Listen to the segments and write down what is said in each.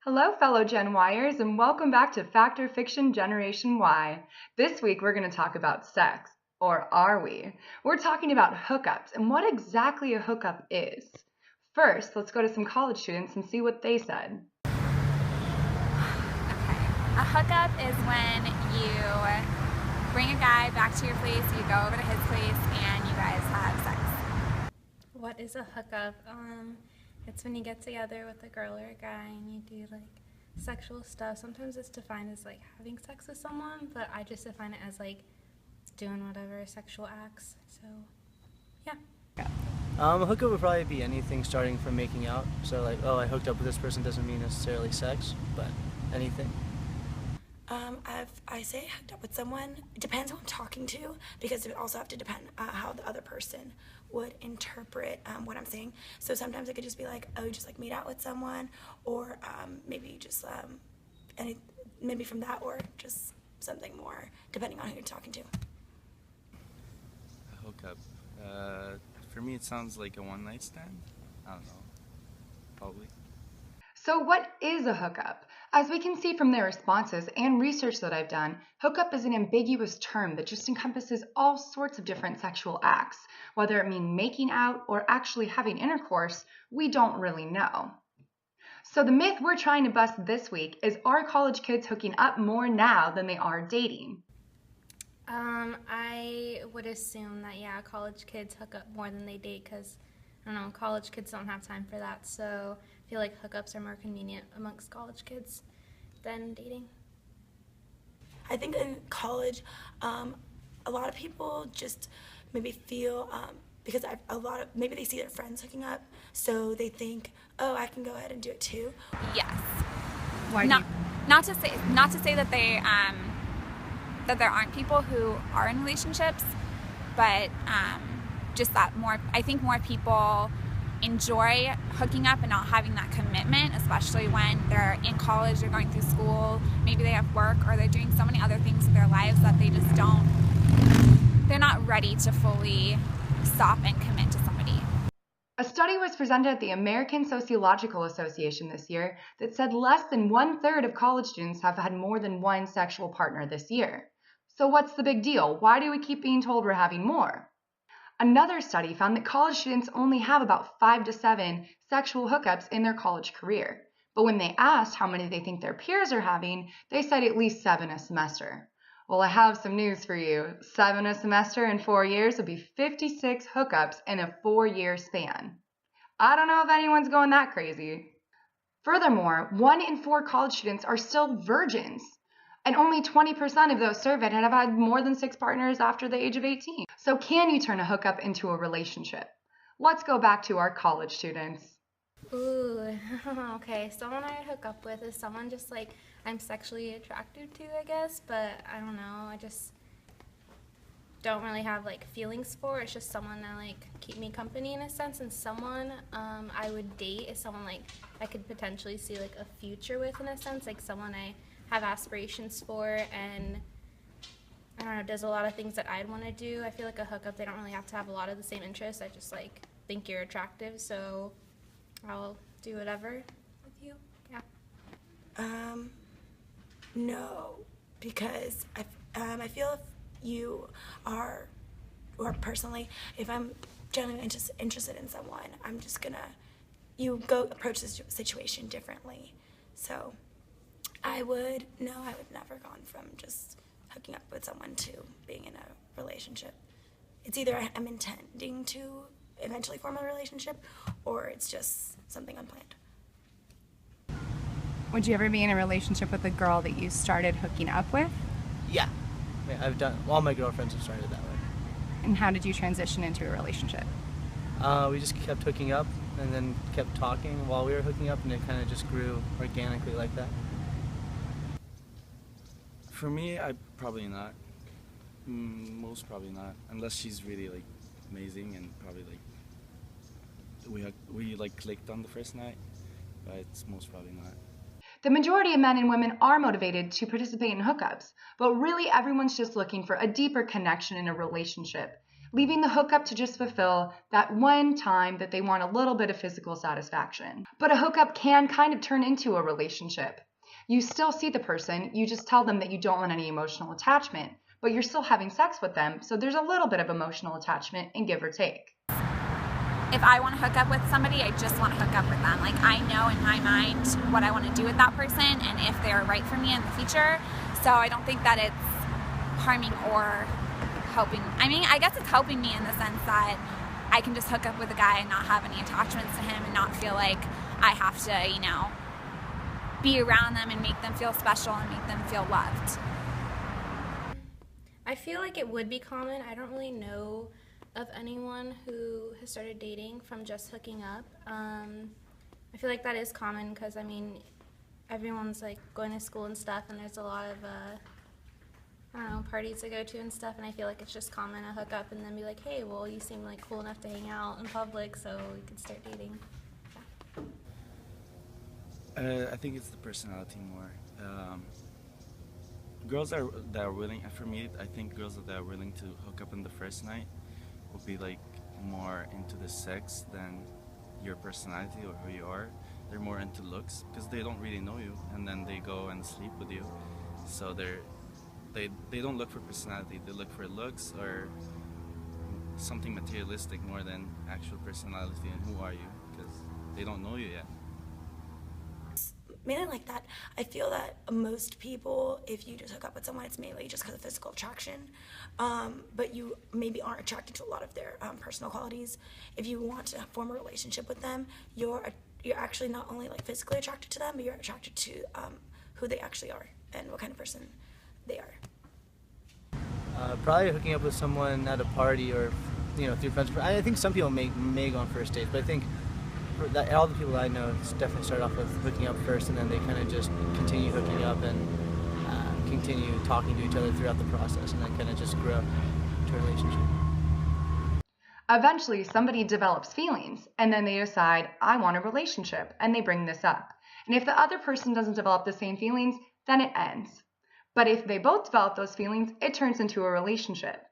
Hello, fellow Gen Yers, and welcome back to Fact or Fiction Generation Y. This week we're going to talk about sex. Or are we? We're talking about hookups and what exactly a hookup is. First, let's go to some college students and see what they said. Okay. A hookup is when you bring a guy back to your place, you go over to his place, and you guys have sex. What is a hookup? It's when you get together with a girl or a guy and you do like sexual stuff. Sometimes it's defined as like having sex with someone, but I just define it as like doing whatever sexual acts. So, yeah. A hookup would probably be anything starting from making out. So like, oh, I hooked up with this person doesn't mean necessarily sex, but anything. I say hooked up with someone, it depends who I'm talking to, because it would also have to depend how the other person would interpret what I'm saying. So sometimes it could just be like, oh, just like meet out with someone, or maybe just maybe from that, or just something more, depending on who you're talking to. A hookup. For me, it sounds like a one-night stand. I don't know. Probably. So what is a hookup? As we can see from their responses and research that I've done, hookup is an ambiguous term that just encompasses all sorts of different sexual acts. Whether it means making out or actually having intercourse, we don't really know. So the myth we're trying to bust this week is, are college kids hooking up more now than they are dating? I would assume that, yeah, college kids hook up more than they date because, I don't know, college kids don't have time for that. So I feel like hookups are more convenient amongst college kids than dating. I think in college, a lot of people just maybe feel, because maybe they see their friends hooking up, so they think, oh, I can go ahead and do it too. Yes. Why Not to say that they that there aren't people who are in relationships, but just that I think more people enjoy hooking up and not having that commitment, especially when they're in college, they're going through school, maybe they have work, or they're doing so many other things in their lives that they're not ready to fully stop and commit to somebody. A study was presented at the American Sociological Association this year that said less than 1/3 of college students have had more than one sexual partner this year. So what's the big deal? Why do we keep being told we're having more? Another study found that college students only have about 5 to 7 sexual hookups in their college career. But when they asked how many they think their peers are having, they said at least 7 a semester. Well, I have some news for you. 7 a semester in 4 years would be 56 hookups in a 4-year span. I don't know if anyone's going that crazy. Furthermore, 1 in 4 college students are still virgins. And only 20% of those surveyed have had more than 6 partners after the age of 18. So can you turn a hookup into a relationship? Let's go back to our college students. Ooh, okay. Someone I would hook up with is someone just like I'm sexually attracted to, I guess, but I don't know. I just don't really have like feelings for. It's just someone that like keep me company in a sense, and someone I would date is someone like I could potentially see like a future with in a sense, like someone I have aspirations for, and I don't know, does a lot of things that I'd want to do. I feel like a hookup, they don't really have to have a lot of the same interests. I just like think you're attractive, so I'll do whatever with you. Yeah. No, because I feel if you are, or personally, if I'm genuinely interested in someone, I'm just gonna, approach this situation differently. So I would never gone from just hooking up with someone to being in a relationship. It's either I'm intending to eventually form a relationship, or it's just something unplanned. Would you ever be in a relationship with a girl that you started hooking up with? Yeah, I've done. All my girlfriends have started that way. And how did you transition into a relationship? We just kept hooking up and then kept talking while we were hooking up, and it kind of just grew organically like that. For me, I probably not. Most probably not, unless she's really like amazing and probably like we like clicked on the first night, but it's most probably not. The majority of men and women are motivated to participate in hookups, but really everyone's just looking for a deeper connection in a relationship. leaving the hookup to just fulfill that one time that they want a little bit of physical satisfaction. But a hookup can kind of turn into a relationship. You still see the person, you just tell them that you don't want any emotional attachment, but you're still having sex with them, so there's a little bit of emotional attachment and give or take. If I want to hook up with somebody, I just want to hook up with them. Like, I know in my mind what I want to do with that person and if they're right for me in the future. So I don't think that it's harming or helping. I mean, I guess it's helping me in the sense that I can just hook up with a guy and not have any attachments to him and not feel like I have to, you know, be around them and make them feel special and make them feel loved. I feel like it would be common. I don't really know of anyone who has started dating from just hooking up. I feel like that is common because, I mean, everyone's like going to school and stuff, and there's a lot of I don't know, parties to go to and stuff, and I feel like it's just common to hook up and then be like, hey, well, you seem like cool enough to hang out in public, so we could start dating. I think it's the personality more. Girls that are willing, for me, I think girls that are willing to hook up on the first night will be like more into the sex than your personality or who you are. They're more into looks because they don't really know you, and then they go and sleep with you. So they don't look for personality. They look for looks or something materialistic more than actual personality and who are you, because they don't know you yet. Mainly like that. I feel that most people, if you just hook up with someone, it's mainly just because of physical attraction, but you maybe aren't attracted to a lot of their personal qualities. If you want to form a relationship with them, you're actually not only like physically attracted to them, but you're attracted to who they actually are and what kind of person they are. Probably hooking up with someone at a party or, you know, through friends. I think some people may go on first dates, but I think for that, all the people I know definitely start off with hooking up first, and then they kind of just continue hooking up and continue talking to each other throughout the process, and then kind of just grow to a relationship. Eventually, somebody develops feelings, and then they decide, I want a relationship, and they bring this up. And if the other person doesn't develop the same feelings, then it ends. But if they both develop those feelings, it turns into a relationship.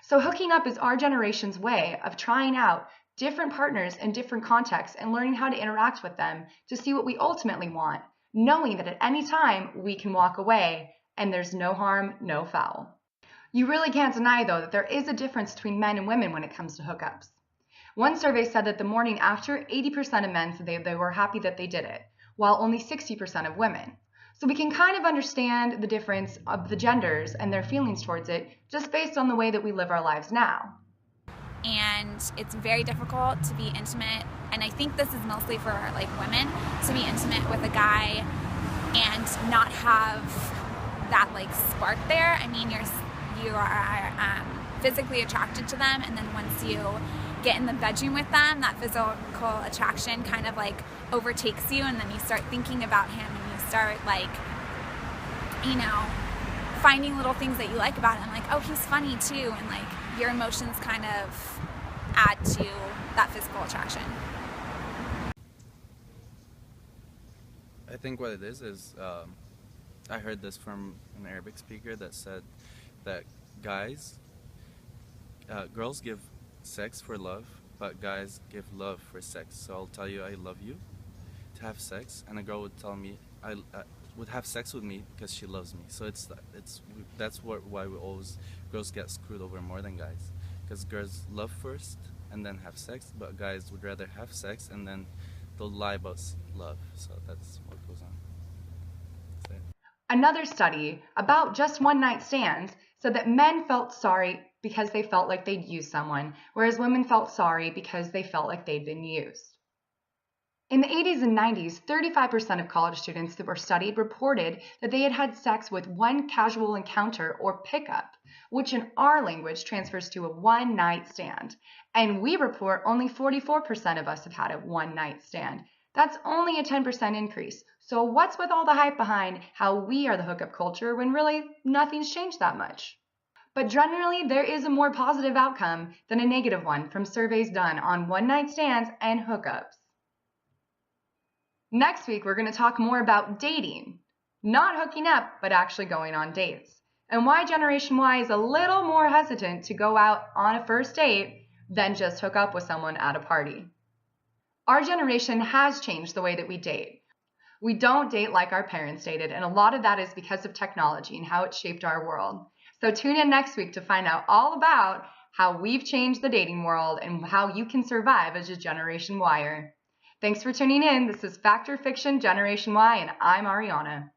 So hooking up is our generation's way of trying out different partners in different contexts and learning how to interact with them to see what we ultimately want, knowing that at any time we can walk away and there's no harm, no foul. You really can't deny, though, that there is a difference between men and women when it comes to hookups. One survey said that the morning after, 80% of men said they were happy that they did it, while only 60% of women. So we can kind of understand the difference of the genders and their feelings towards it just based on the way that we live our lives now. And it's very difficult to be intimate, and I think this is mostly for like women, to be intimate with a guy and not have that like spark there. I mean, you are physically attracted to them, and then once you get in the bedroom with them, that physical attraction kind of like overtakes you, and then you start thinking about him, and you start like, you know, finding little things that you like about him, like, oh, he's funny too, and like your emotions kind of add to that physical attraction. I think what it is I heard this from an Arabic speaker that said that girls give sex for love, but guys give love for sex. So I'll tell you I love you to have sex, and a girl would tell me would have sex with me because she loves me. So that's why girls get screwed over more than guys, because girls love first and then have sex, but guys would rather have sex and then they'll lie about love. So that's what goes on. That's it. Another study about just one-night stands said that men felt sorry because they felt like they'd used someone, whereas women felt sorry because they felt like they'd been used. In the 80s and 90s, 35% of college students that were studied reported that they had had sex with one casual encounter or pickup, which in our language transfers to a one-night stand. And we report only 44% of us have had a one-night stand. That's only a 10% increase. So what's with all the hype behind how we are the hookup culture when really nothing's changed that much? But generally, there is a more positive outcome than a negative one from surveys done on one-night stands and hookups. Next week, we're going to talk more about dating. Not hooking up, but actually going on dates. and why Generation Y is a little more hesitant to go out on a first date than just hook up with someone at a party. Our generation has changed the way that we date. We don't date like our parents dated, and a lot of that is because of technology and how it shaped our world. So tune in next week to find out all about how we've changed the dating world and how you can survive as a Generation Yer. Thanks for tuning in. This is Fact or Fiction Generation Y, and I'm Ariana.